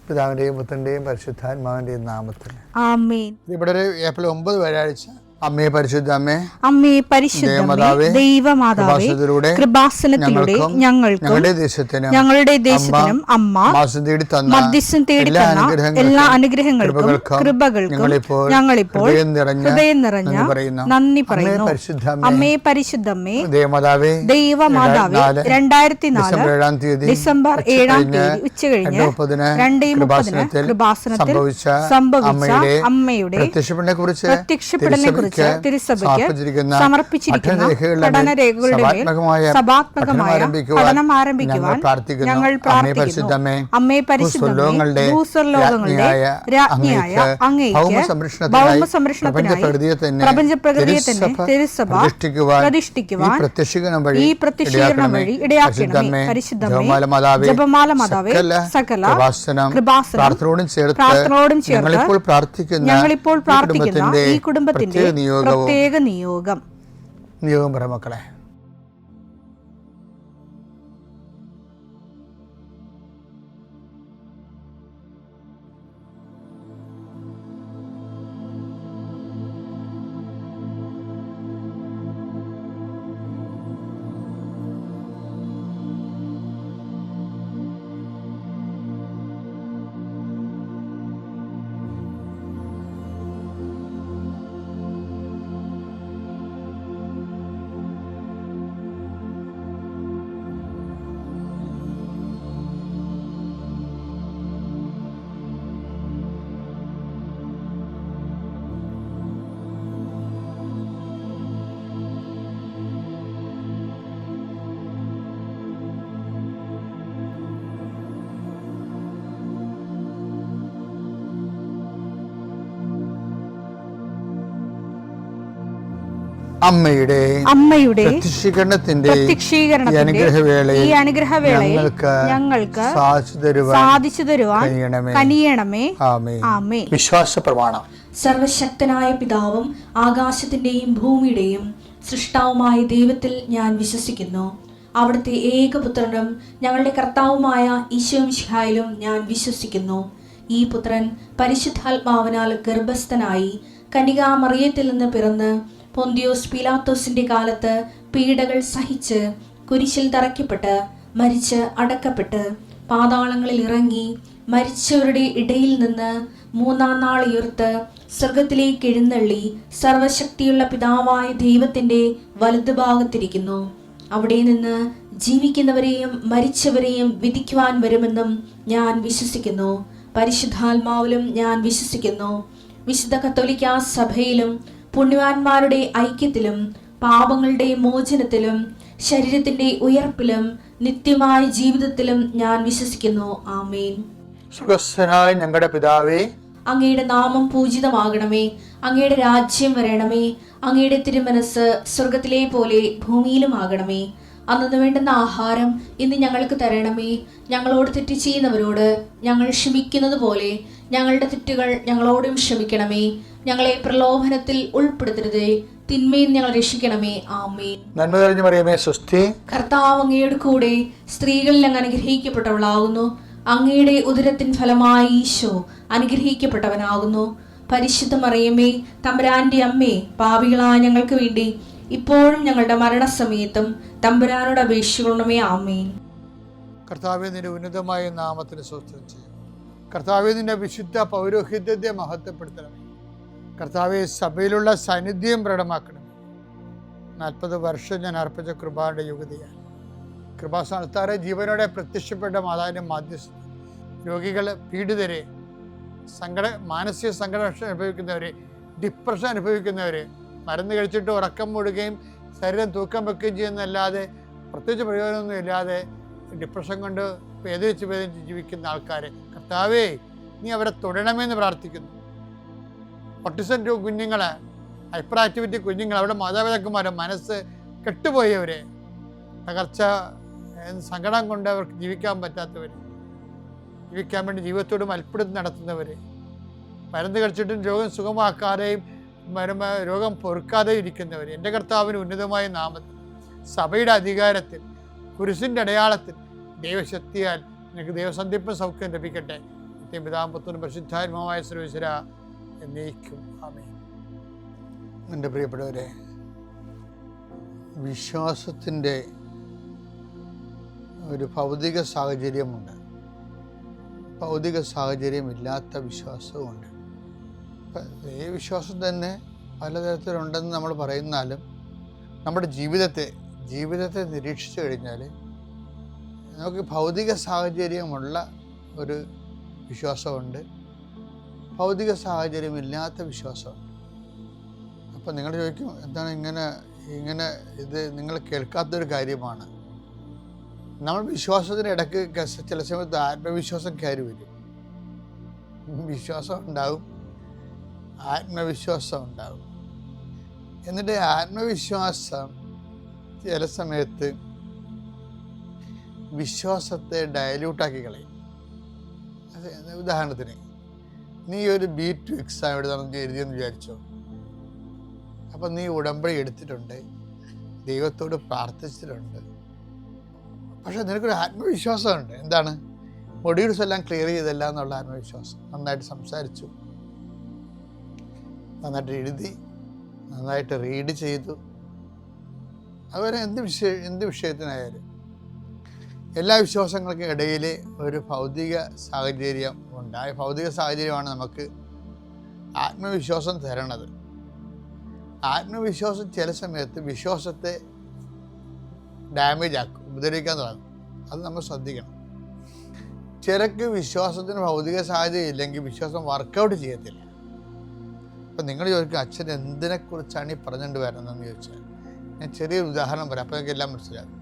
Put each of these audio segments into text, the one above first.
പിതാവിന്റെയും പുത്രന്റെയും പരിശുദ്ധാത്മാവിന്റെയും നാമത്തിൽ ആമേൻ. ഇവിടെ ഒരു ഏപ്രിൽ 9 വ്യാഴാഴ്ച അമ്മേ പരിശുദ്ധ അമ്മേ, അമ്മേ പരിശുദ്ധമേ, ദൈവമാതാവേ, കൃപാസനത്തിലൂടെ ഞങ്ങൾക്കും ഞങ്ങളുടെ ദേശത്തിനും അമ്മ മധ്യസ്ഥം തേടി തന്ന എല്ലാ അനുഗ്രഹങ്ങൾക്കും കൃപകൾക്കും ഞങ്ങളിപ്പോൾ ഹൃദയം നിറഞ്ഞ നന്ദി പറയുന്നു. അമ്മേ പരിശുദ്ധമ്മേ, ദൈവമാതാവേ, 2004 ഡിസംബർ 7 ഉച്ചകഴിഞ്ഞ് 2:30 കൃപാസനത്തിൽ സംഭവിച്ച അമ്മയുടെ പ്രത്യക്ഷപ്പെടലിനെ തിരുസഭയ്ക്ക് സമർപ്പിച്ചിരിക്കുന്ന പഠനരേഖകളുടെ മേൽ സഭാത്മകമായ പഠനം ആരംഭിക്കുവാൻ ഞങ്ങൾ പ്രാർത്ഥിക്കുന്നു. അമ്മേ പരിശുദ്ധമേ, ഭൂസ്വർലോകങ്ങളുടെ രാജ്ഞിയായ അങ്ങേയ്ക്ക് ഭൗമസംരക്ഷണത്തിനായി പ്രപഞ്ചപ്രകൃതിയെ തന്നെ തിരുസഭ പ്രതിഷ്ഠിക്കുവാൻ ഈ പ്രത്യക്ഷീകരണം വഴി ഇടയാക്കണമേ. പരിശുദ്ധമേ, ജപമാല മാതാവേ, സകല കൃപാസനം പ്രാർത്ഥനയോടും ചേർത്ത് ഞങ്ങളിപ്പോൾ പ്രാർത്ഥിക്കുന്ന ഈ കുടുംബത്തിന്റെ പ്രത്യേക നിയോഗം പറ മക്കളെ. അമ്മയുടെ പ്രത്യക്ഷീകരണത്തിന്റെ ഈ അനുഗ്രഹവേളയിൽ ഞങ്ങൾക്ക് സാധിച്ചു തരുവാൻ കനിയണമേ. ആമേൻ. വിശ്വാസ പ്രമാണം. സർവശക്തനായ പിതാവും ആകാശത്തിന്റെയും ഭൂമിയുടെയും സൃഷ്ടാവുമായ ദൈവത്തിൽ ഞാൻ വിശ്വസിക്കുന്നു. അവിടുത്തെ ഏകപുത്രനും ഞങ്ങളുടെ കർത്താവുമായ ഈശോ മിശിഹായിലും ഞാൻ വിശ്വസിക്കുന്നു. ഈ പുത്രൻ പരിശുദ്ധാത്മാവിനാൽ ഗർഭസ്ഥനായി കന്യകാമറിയത്തിൽ നിന്ന് പിറന്ന് പൊന്തിയോസ് പീലാത്തോസിന്റെ കാലത്ത് പീഡകൾ സഹിച്ച് കുരിശിൽ തറയ്ക്കപ്പെട്ട് മരിച്ച് അടക്കപ്പെട്ട് പാതാളങ്ങളിൽ ഇറങ്ങി മരിച്ചവരുടെ ഇടയിൽ നിന്ന് 3-ാം നാൾ ഉയർത്ത് സ്വർഗത്തിലേക്ക് എഴുന്നള്ളി സർവശക്തിയുള്ള പിതാവായ ദൈവത്തിന്റെ വലതുഭാഗത്തിരിക്കുന്നു. അവിടെ നിന്ന് ജീവിക്കുന്നവരെയും മരിച്ചവരെയും വിധിക്കുവാൻ വരുമെന്നും ഞാൻ വിശ്വസിക്കുന്നു. പരിശുദ്ധാത്മാവിലും ഞാൻ വിശ്വസിക്കുന്നു. വിശുദ്ധ കത്തോലിക്കാ സഭയിലും പുണ്യവാന്മാരുടെ ഐക്യത്തിലും പാപങ്ങളുടെ മോചനത്തിലും ശരീരത്തിന്റെ ഉയർപ്പിലും നിത്യമായ ജീവിതത്തിലും ഞാൻ വിശ്വസിക്കുന്നു. ആമേൻ. സുഖസ്ഥനായ ഞങ്ങളുടെ പിതാവേ, അങ്ങയുടെ നാമം പൂജിതമാകണമേ. അങ്ങയുടെ രാജ്യം വരണമേ. അങ്ങയുടെ തിരുമനസ് സ്വർഗത്തിലെ പോലെ ഭൂമിയിലും ആകണമേ. അന്നു വേണ്ടുന്ന ആഹാരം ഇന്ന് ഞങ്ങൾക്ക് തരണമേ. ഞങ്ങളോട് തെറ്റ് ചെയ്യുന്നവരോട് ഞങ്ങൾ ക്ഷമിക്കുന്നത് പോലെ ഞങ്ങളുടെ തെറ്റുകൾ ഞങ്ങളോടും ക്ഷമിക്കണമേ. ഞങ്ങളെ പ്രലോഭനത്തിൽ ഉൾപ്പെടുത്തരുതേ, തിന്മയിൽ ഞങ്ങൾ രക്ഷിക്കണമേ. ആമേൻ. നന്മ നിറഞ്ഞ മറിയമേ, സ്വസ്തി. കർത്താവ് അങ്ങയുടെ കൂടെ സ്ത്രീകളിൽ അങ്ങ് അനുഗ്രഹിക്കപ്പെട്ടവളാകുന്നു. അങ്ങയുടെ ഉദരത്തിൻ ഫലമായി ഈശോ അനുഗ്രഹിക്കപ്പെട്ടവനാകുന്നു. പരിശുദ്ധ മറിയമേ, തമ്പുരാന്റെ അമ്മേ, പാപികളായ ഞങ്ങൾക്ക് വേണ്ടി ഇപ്പോഴും ഞങ്ങളുടെ മരണസമയത്തും തമ്പുരാനോട് അപേക്ഷിക്കണമേ. ആമേൻ. കർത്താവേ, നിന്റെ ഉന്നതമായ നാമത്തിന് സ്തോത്രം ചെയ്യും. കർത്താവേ, നിന്റെ വിശുദ്ധ പൗരോഹിത്യത്തെ മഹത്വപ്പെടുത്തണമേ. കർത്താവെ, സഭയിലുള്ള സാന്നിധ്യം പ്രകടമാക്കണം. 40 വർഷം ഞാൻ അർപ്പിച്ച കൃപാന്റെ യുഗതിയാണ്. കൃപാസ്ഥാനത്താറെ ജീവനോടെ പ്രത്യക്ഷപ്പെട്ട മാതാവിൻ്റെ മാധ്യസ്ഥ രോഗികൾ, പീഡിതരെ, മാനസിക സംഘടന അനുഭവിക്കുന്നവരെ, ഡിപ്രഷൻ അനുഭവിക്കുന്നവരെ, മരുന്ന് കഴിച്ചിട്ട് ഉറക്കം മൂടുകയും ശരീരം തൂക്കം വെക്കുകയും ചെയ്യുന്നതല്ലാതെ പ്രത്യേകിച്ച് പ്രയോജനമൊന്നും ഇല്ലാതെ ഡിപ്രഷൻ കൊണ്ട് വേദനിച്ച് ജീവിക്കുന്ന ആൾക്കാരെ കർത്താവേ, നീ അവരെ തൊടണമെന്ന് പ്രാർത്ഥിക്കുന്നു. ഓട്ടിസം കുഞ്ഞുങ്ങൾ, ഹൈപ്പർ ആക്ടിവിറ്റി കുഞ്ഞുങ്ങൾ, അവിടെ മാതാപിതാക്കന്മാരെ മനസ്സ് കെട്ടുപോയവരെ, തകർച്ച സങ്കടം കൊണ്ട് അവർക്ക് ജീവിക്കാൻ പറ്റാത്തവർ, ജീവിക്കാൻ വേണ്ടി ജീവിതത്തോട് മൽപ്പിടുത്തം നടത്തുന്നവർ, മരുന്ന് കഴിച്ചിട്ടും രോഗം സുഖമാക്കാതെയും രോഗം പൊറുക്കാതെയും ഇരിക്കുന്നവർ, എൻ്റെ കർത്താവിന് ഉന്നതമായ നാമത്തിൽ സഭയുടെ അധികാരത്തിൽ കുരിശിൻ്റെ അടയാളത്തിൽ ദൈവശക്തിയാൽ നിങ്ങൾക്ക് ദൈവസന്ധിപ്പും സൗഖ്യം ലഭിക്കട്ടെ. പിതാപുത്രനും പരിശുദ്ധാത്മാവായ സർവീശ്വര എന്നേക്കും ആമേൻ. എൻ്റെ പ്രിയപ്പെട്ടവരെ, വിശ്വാസത്തിൻ്റെ ഒരു ഭൗതിക സാഹചര്യമുണ്ട്, ഭൗതിക സാഹചര്യമില്ലാത്ത വിശ്വാസവുമുണ്ട്. ഈ വിശ്വാസം തന്നെ പലതരത്തിലുണ്ടെന്ന് നമ്മൾ പറയുന്നാലും നമ്മുടെ ജീവിതത്തെ നിരീക്ഷിച്ചു കഴിഞ്ഞാൽ നമുക്ക് ഭൗതിക സാഹചര്യമുള്ള ഒരു വിശ്വാസമുണ്ട്, ഭൗതിക സാഹചര്യമില്ലാത്ത വിശ്വാസമുണ്ട്. അപ്പോൾ നിങ്ങൾ ചോദിക്കും, എന്താണ് ഇങ്ങനെ ഇത് നിങ്ങൾ കേൾക്കാത്തൊരു കാര്യമാണ്. നമ്മൾ വിശ്വാസത്തിന് ഇടയ്ക്ക് ചില സമയത്ത് ആത്മവിശ്വാസം കയറി വരും. വിശ്വാസം ഉണ്ടാവും, ആത്മവിശ്വാസം ഉണ്ടാവും. എന്നിട്ട് ആത്മവിശ്വാസം ചില സമയത്ത് വിശ്വാസത്തെ ഡയല്യൂട്ടാക്കി കളയും. ഉദാഹരണത്തിന്, നീ ഒരു B2 എക്സാം എഴുതിയെന്ന് വിചാരിച്ചോ. അപ്പം നീ ഉടമ്പടി എടുത്തിട്ടുണ്ട്, ദൈവത്തോട് പ്രാർത്ഥിച്ചിട്ടുണ്ട്, പക്ഷെ നിനക്കൊരു ആത്മവിശ്വാസമുണ്ട്. എന്താണ്? മൊഡ്യൂൾസ് എല്ലാം ക്ലിയർ ചെയ്തല്ല എന്നുള്ള ആത്മവിശ്വാസം. നന്നായിട്ട് സംസാരിച്ചു, നന്നായിട്ട് എഴുതി, നന്നായിട്ട് റീഡ് ചെയ്തു. അതുപോലെ എന്ത് വിഷയത്തിനായാലും എല്ലാ വിശ്വാസങ്ങൾക്കും ഇടയിൽ ഒരു ഭൗതിക സാഹചര്യം ഉണ്ട്. ആ ഭൗതിക സാഹചര്യമാണ് നമുക്ക് ആത്മവിശ്വാസം തരണത്. ആത്മവിശ്വാസം ചില സമയത്ത് വിശ്വാസത്തെ ഡാമേജ് ആക്കും, ഉപദ്രവിക്കാൻ തുടങ്ങും. അത് നമ്മൾ ശ്രദ്ധിക്കണം. ചിലക്ക് വിശ്വാസത്തിന് ഭൗതിക സാഹചര്യം ഇല്ലെങ്കിൽ വിശ്വാസം വർക്കൗട്ട് ചെയ്യത്തില്ല. അപ്പം നിങ്ങൾ ചോദിക്കും, അച്ഛൻ എന്തിനെക്കുറിച്ചാണ് ഈ പറഞ്ഞുകൊണ്ട് വരുന്നതെന്ന് ചോദിച്ചാൽ ഞാൻ ചെറിയൊരു ഉദാഹരണം പറയാം, അപ്പോൾ നിങ്ങൾക്ക് എല്ലാം മനസ്സിലാകും.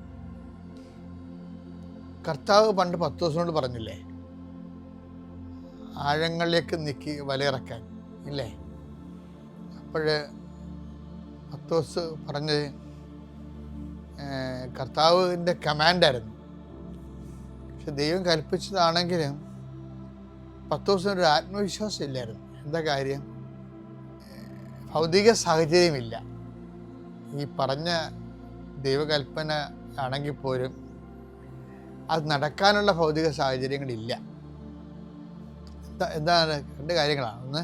കർത്താവ് പണ്ട് 10 ദിവസം കൊണ്ട് പറഞ്ഞില്ലേ, ആഴങ്ങളിലേക്ക് നീക്കി വലയിറക്കാൻ ഇല്ലേ? അപ്പോൾ 10 ദിവസം പറഞ്ഞത് കർത്താവിൻ്റെ കമാൻഡായിരുന്നു. പക്ഷെ ദൈവം കൽപ്പിച്ചതാണെങ്കിലും 10 ദിവസം ഒരു ആത്മവിശ്വാസം ഇല്ലായിരുന്നു. എന്താ കാര്യം? ഭൗതിക സാഹചര്യമില്ല. ഈ പറഞ്ഞ ദൈവകൽപ്പന ആണെങ്കിൽ പോലും അത് നടക്കാനുള്ള ഭൗതിക സാഹചര്യങ്ങളില്ല. എന്താണ്? 2 കാര്യങ്ങളാണ്. ഒന്ന്,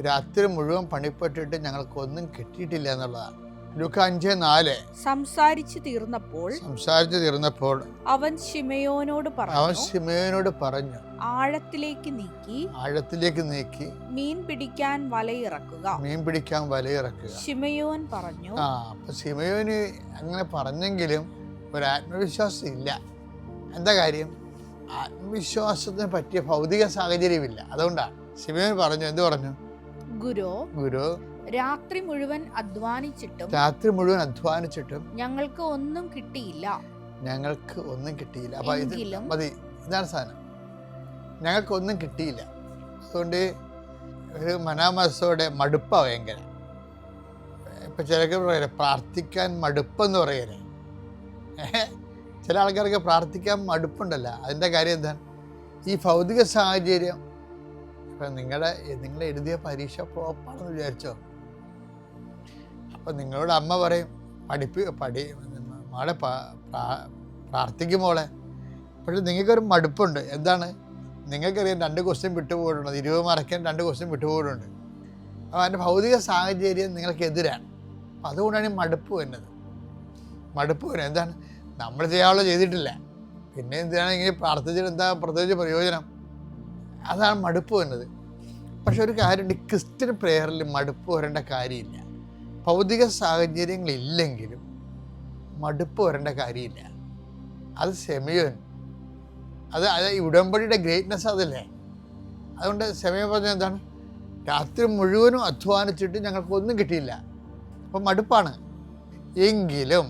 രാത്രി മുഴുവൻ പണിപ്പെട്ടിട്ട് ഞങ്ങൾക്കൊന്നും കിട്ടിയിട്ടില്ല എന്നുള്ളതാണ്. ലൂക്ക 5:4 സംസാരിച്ചു തീർന്നപ്പോൾ അവൻ ശിമയോനോട് പറഞ്ഞു, ആഴത്തിലേക്ക് നീക്കി മീൻ പിടിക്കാൻ വലയിറക്കുക. ശിമയോൻ പറഞ്ഞു. അപ്പൊ ശിമയോന് അങ്ങനെ പറഞ്ഞെങ്കിലും ഒരു ആത്മവിശ്വാസം ഇല്ല. എന്താ കാര്യം? ആത്മവിശ്വാസത്തിന് പറ്റിയ ഭൗതിക സാഹചര്യമില്ല. അതുകൊണ്ടാണ് ശിമയോൻ പറഞ്ഞു. എന്ത് പറഞ്ഞു? ഗുരു, രാത്രി മുഴുവൻ അധ്വാനിച്ചിട്ടും ഞങ്ങൾക്ക് ഒന്നും കിട്ടിയില്ല. അപ്പൊ ഇത് മതി, ഇതാണ് സാധനം. ഞങ്ങൾക്കൊന്നും കിട്ടിയില്ല. അതുകൊണ്ട് ഒരു മനാമസോടെ മടുപ്പാ ഭയങ്കര. ഇപ്പൊ ചിലർക്ക് പറയാം പ്രാർത്ഥിക്കാൻ മടുപ്പെന്ന് പറയലേ. ചില ആൾക്കാർക്ക് പ്രാർത്ഥിക്കാൻ മടുപ്പുണ്ടല്ല. അതിൻ്റെ കാര്യം എന്താണ്? ഈ ഭൗതിക സാഹചര്യം. ഇപ്പം നിങ്ങൾ എഴുതിയ പരീക്ഷ ഫ്ലോപ്പാണെന്ന് വിചാരിച്ചോ. അപ്പം നിങ്ങളോട് അമ്മ പറയും, മോളെ പ്രാർത്ഥിക്കും മോളെ. പക്ഷെ നിങ്ങൾക്കൊരു മടുപ്പുണ്ട്. എന്താണ്? നിങ്ങൾക്കറിയാം 2 ക്വസ്റ്റ്യൻ വിട്ടുപോയിട്ടുണ്ട്, 20 മാർക്കിന് 2 ക്വസ്റ്റ്യൻ വിട്ടുപോയിട്ടുണ്ട്. അപ്പോൾ അതിൻ്റെ ഭൗതിക സാഹചര്യം നിങ്ങൾക്ക് എതിരാണ്. അപ്പം അതുകൊണ്ടാണ് ഈ മടുപ്പ് വരുന്നത്. എന്താണ്? നമ്മൾ ചെയ്യാനുള്ള ചെയ്തിട്ടില്ല, പിന്നെ എന്തിനാണ് ഇങ്ങനെ പ്രാർത്ഥിച്ചിട്ട് എന്താ പ്രത്യേകിച്ച് പ്രയോജനം? അതാണ് മടുപ്പ് വരുന്നത്. പക്ഷെ ഒരു കാര്യമുണ്ട്, ക്രിസ്ത്യൻ പ്രെയറിൽ മടുപ്പ് വരേണ്ട കാര്യമില്ല. ഭൗതിക സാഹചര്യങ്ങളില്ലെങ്കിലും മടുപ്പ് വരേണ്ട കാര്യമില്ല. അത് ശമയോൻ, അത് ഈ ഉടമ്പടിയുടെ ഗ്രേറ്റ്നെസ് അതല്ലേ. അതുകൊണ്ട് ശമയോൻ പറഞ്ഞത് എന്താണ്? രാത്രി മുഴുവനും അധ്വാനിച്ചിട്ട് ഞങ്ങൾക്കൊന്നും കിട്ടിയില്ല. അപ്പം മടുപ്പാണ്. എങ്കിലും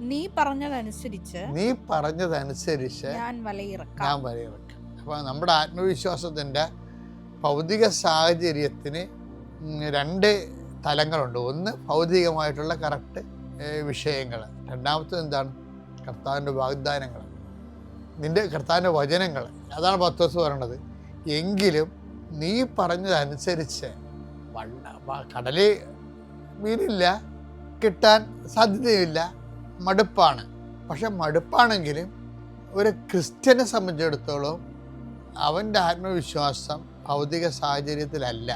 നീ പറഞ്ഞതനുസരിച്ച് ഞാൻ വലയിറക്കാം. അപ്പോൾ നമ്മുടെ ആത്മവിശ്വാസത്തിൻ്റെ ഭൗതിക സാഹചര്യത്തിന് 2 തലങ്ങളുണ്ട്. ഒന്ന് ഭൗതികമായിട്ടുള്ള കറക്റ്റ് വിഷയങ്ങൾ, രണ്ടാമത്തത് എന്താണ്? കർത്താവിൻ്റെ വാഗ്ദാനങ്ങൾ, കർത്താവിൻ്റെ വചനങ്ങൾ. അതാണ് 10 ദിവസം പറയണത്. എങ്കിലും നീ പറഞ്ഞതനുസരിച്ച് കടലിൽ മീനില്ല, കിട്ടാൻ സാധ്യതയില്ല, മടുപ്പാണ്. പക്ഷെ മടുപ്പാണെങ്കിലും ഒരു ക്രിസ്ത്യനെ സംബന്ധിച്ചിടത്തോളം അവൻ്റെ ആത്മവിശ്വാസം ഭൗതിക സാഹചര്യത്തിലല്ല,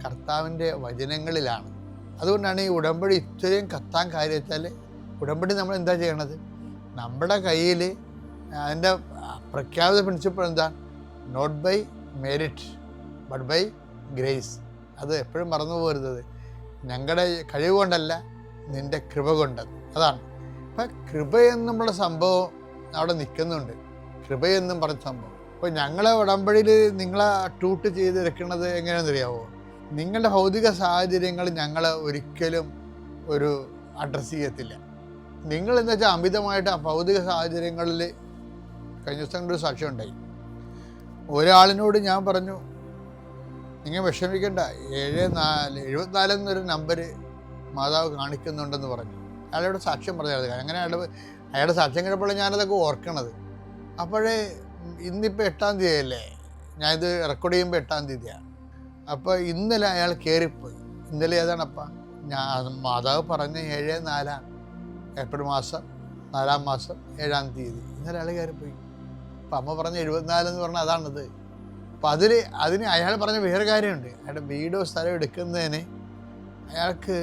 കർത്താവിൻ്റെ വചനങ്ങളിലാണ്. അതുകൊണ്ടാണ് ഈ ഉടമ്പടി ഇത്രയും കത്താൻ കാര്യം വെച്ചാൽ, ഉടമ്പടി നമ്മൾ എന്താ ചെയ്യണത്? നമ്മുടെ കയ്യിൽ അതിൻ്റെ പ്രഖ്യാപിത പ്രിൻസിപ്പിൾ എന്താ? Not by merit but by grace. അത് എപ്പോഴും മറന്നു പോകരുത്. ഞങ്ങളുടെ കഴിവ് കൊണ്ടല്ല, നിൻ്റെ കൃപ കൊണ്ടത്. അതാണ്. അപ്പം കൃപയെന്നുള്ള സംഭവം അവിടെ നിൽക്കുന്നുണ്ട്. കൃപയെന്നും പറഞ്ഞ സംഭവം. അപ്പോൾ ഞങ്ങളെ ഉടമ്പടിയിൽ നിങ്ങളെ ട്യൂട്ട് ചെയ്തെടുക്കുന്നത് എങ്ങനെയാണെന്ന് അറിയാമോ? നിങ്ങളുടെ ഭൗതിക സാഹചര്യങ്ങൾ ഞങ്ങൾ ഒരിക്കലും ഒരു അഡ്രസ്സ് ചെയ്യത്തില്ല. നിങ്ങളെന്ന് വെച്ചാൽ അമിതമായിട്ട് ആ ഭൗതിക സാഹചര്യങ്ങളിൽ, കഴിഞ്ഞ ദിവസം ഒരു സാക്ഷ്യം ഉണ്ടായി. ഒരാളിനോട് ഞാൻ പറഞ്ഞു, നിങ്ങൾ വിഷമിക്കണ്ട, 74 എന്നൊരു നമ്പർ മാതാവ് കാണിക്കുന്നുണ്ടെന്ന് പറഞ്ഞു. അയാളോട് സാക്ഷ്യം പറഞ്ഞത്. അങ്ങനെ അയാളുടെ സാക്ഷ്യം കേട്ടപ്പോൾ ഞാനതൊക്കെ ഓർക്കണത്. അപ്പോഴേ ഇന്നിപ്പോൾ 8-ാം തീയതിയല്ലേ, ഞാനിത് റെക്കോർഡ് ചെയ്യുമ്പോൾ 8-ാം തീയതിയാണ്. അപ്പോൾ ഇന്നലെ അയാൾ കയറിപ്പോയി. ഇന്നലെ ഏതാണപ്പം? മാതാവ് പറഞ്ഞ 7/4 ഏപ്രിൽ മാസം 4-ാം മാസം 7-ാം തീയതി. ഇന്നലെ അയാൾ കയറിപ്പോയി. അപ്പം അമ്മ പറഞ്ഞ 74 എന്ന് പറഞ്ഞാൽ അതാണത്. അപ്പം അതിന് അയാൾ പറഞ്ഞ വേറെ കാര്യമുണ്ട്. അയാളുടെ വീടോ സ്ഥലം എടുക്കുന്നതിന് അയാൾക്ക്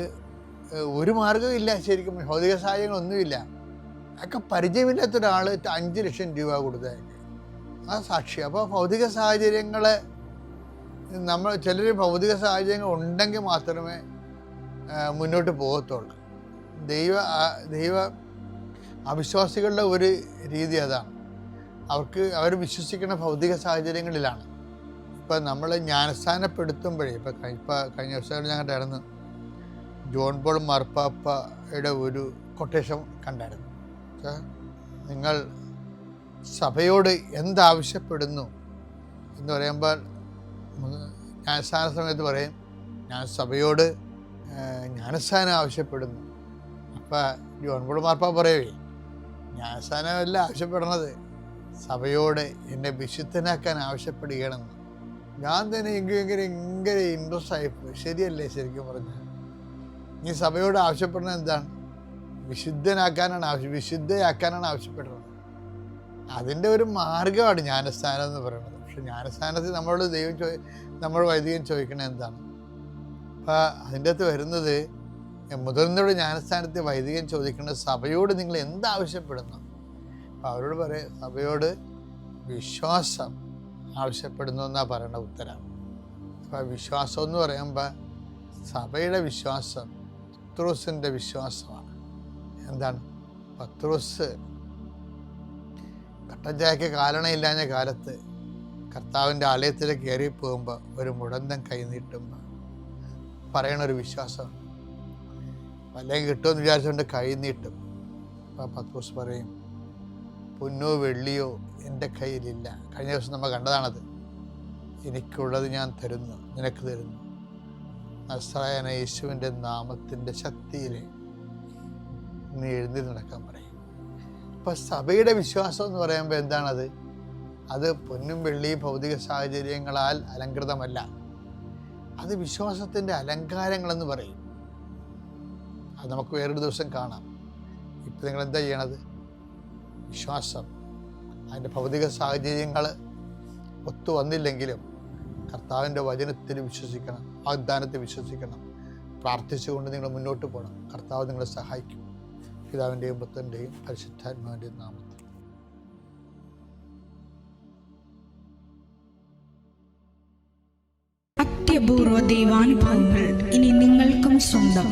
ഒരു മാർഗ്ഗവും ഇല്ല. ശരിക്കും ഭൗതിക സാഹചര്യങ്ങളൊന്നുമില്ല. അയാൾക്ക് പരിചയമില്ലാത്ത ഒരാൾ 5 ലക്ഷം രൂപ കൊടുത്തയാൾക്ക്. ആ സാക്ഷി. അപ്പോൾ ഭൗതിക സാഹചര്യങ്ങൾ നമ്മൾ ചിലർ ഭൗതിക സാഹചര്യങ്ങൾ ഉണ്ടെങ്കിൽ മാത്രമേ മുന്നോട്ട് പോകത്തുള്ളൂ. ദൈവ അവിശ്വാസികളുടെ ഒരു രീതി അതാണ്. അവർ വിശ്വസിക്കുന്ന ഭൗതിക സാഹചര്യങ്ങളിലാണ്. ഇപ്പം നമ്മൾ ജ്ഞാനസ്ഥാനപ്പെടുത്തുമ്പോഴേ, ഇപ്പം കഴിഞ്ഞ ദിവസം ഞങ്ങളുടെ ഇടന്ന് ജോൺ പോൾ മാർപ്പാപ്പയുടെ ഒരു കൊട്ടേഷൻ കണ്ടായിരുന്നു. നിങ്ങൾ സഭയോട് എന്താവശ്യപ്പെടുന്നു എന്ന് പറയുമ്പോൾ ജ്ഞാനസ്ഥാന സമയത്ത് പറയും, ഞാൻ സഭയോട് ജ്ഞാനസ്ഥാനം ആവശ്യപ്പെടുന്നു. അപ്പം ജോൺ പോൾ മാർപ്പാപ്പ പറയവേ, ജ്ഞാനസ്ഥാനമല്ല ആവശ്യപ്പെടണത്, സഭയോട് എന്നെ വിശുദ്ധനാക്കാൻ ആവശ്യപ്പെടുകയാണെന്ന്. ഞാൻ തന്നെ ഇങ്ങനെ ഇൻട്രസ്റ്റ് ആയിപ്പോയി. ശരിയല്ലേ? ശരിക്കും പറഞ്ഞാൽ ഈ സഭയോട് ആവശ്യപ്പെടുന്നത് എന്താണ്? വിശുദ്ധയാക്കാനാണ് ആവശ്യപ്പെടുന്നത്. അതിൻ്റെ ഒരു മാർഗമാണ് ജ്ഞാനസ്ഥാനം എന്ന് പറയുന്നത്. പക്ഷെ ജ്ഞാനസ്ഥാനത്തിൽ നമ്മൾ വൈദികൻ ചോദിക്കണത് എന്താണ്? അപ്പം അതിൻ്റെ അകത്ത് വരുന്നത്, മുതിർന്നവരുടെ ജ്ഞാനസ്ഥാനത്തിൽ വൈദികൻ ചോദിക്കുന്നത് സഭയോട് നിങ്ങൾ എന്താവശ്യപ്പെടുന്നു? അപ്പം അവരോട് പറയും, സഭയോട് വിശ്വാസം ആവശ്യപ്പെടുന്നു എന്നാണ് പറയുന്ന ഉത്തരം. അപ്പം വിശ്വാസം എന്ന് പറയുമ്പോൾ സഭയുടെ വിശ്വാസം പത്രോസിൻ്റെ വിശ്വാസമാണ്. എന്താണ്? പത്രോസ് കട്ടൻ ചായക്ക് കാരണമില്ലാഞ്ഞ കാലത്ത് കർത്താവിൻ്റെ ആലയത്തിലേക്ക് കയറി പോകുമ്പോൾ ഒരു മുടന്തൻ കൈ നീട്ടുമ്പോൾ പറയണൊരു വിശ്വാസം, വല്ലതും കിട്ടുമെന്ന് വിചാരിച്ചുകൊണ്ട് കൈ നീട്ടും. അപ്പോൾ പത്രോസ് പറയും, പൊന്നോ വെള്ളിയോ എൻ്റെ കയ്യിലില്ല. കഴിഞ്ഞ ദിവസം നമ്മൾ കണ്ടതാണത്. എനിക്കുള്ളത് ഞാൻ തരുന്നു, നിനക്ക് തരുന്നു. നസ്രായന യേശുവിൻ്റെ നാമത്തിൻ്റെ ശക്തിയിൽ നീ എഴുന്നേറ്റ് നടക്കാൻ പറയും. അപ്പം സഭയുടെ വിശ്വാസം എന്ന് പറയുമ്പോൾ എന്താണത്? അത് പൊന്നും വെള്ളിയും ഭൗതിക സാഹചര്യങ്ങളാൽ അലങ്കൃതമല്ല. അത് വിശ്വാസത്തിൻ്റെ അലങ്കാരങ്ങളെന്ന് പറയും. അത് നമുക്ക് വേറൊരു ദിവസം കാണാം. ഇപ്പം നിങ്ങൾ എന്താ ചെയ്യണത്? വിശ്വാസം, അതിൻ്റെ ഭൗതിക സാഹചര്യങ്ങൾ ഒത്തു വന്നില്ലെങ്കിലും കർത്താവിൻ്റെ വചനത്തിൽ വിശ്വസിക്കണം, വാഗ്ദാനത്തിൽ വിശ്വസിക്കണം. പ്രാർത്ഥിച്ചുകൊണ്ട് നിങ്ങൾ മുന്നോട്ട് പോകണം. കർത്താവ് നിങ്ങളെ സഹായിക്കും. പിതാവിൻ്റെയും പുത്രൻ്റെയും പരിശുദ്ധാത്മാവിൻ്റെയും നാമത്തിൽ. അത്യപൂർവ ദൈവാനുഭവങ്ങൾ ഇനി നിങ്ങൾക്കും സ്വന്തം.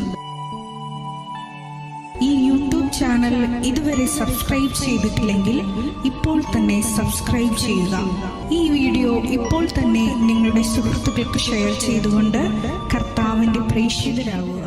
ഈ യൂട്യൂബ് ചാനൽ ഇതുവരെ സബ്സ്ക്രൈബ് ചെയ്തിട്ടില്ലെങ്കിൽ ഇപ്പോൾ തന്നെ സബ്സ്ക്രൈബ് ചെയ്യുക. ഈ വീഡിയോ ഇപ്പോൾ തന്നെ നിങ്ങളുടെ സുഹൃത്തുക്കൾക്ക് ഷെയർ ചെയ്തുകൊണ്ട് കർത്താവിൻ്റെ പ്രേക്ഷിതരാകുക.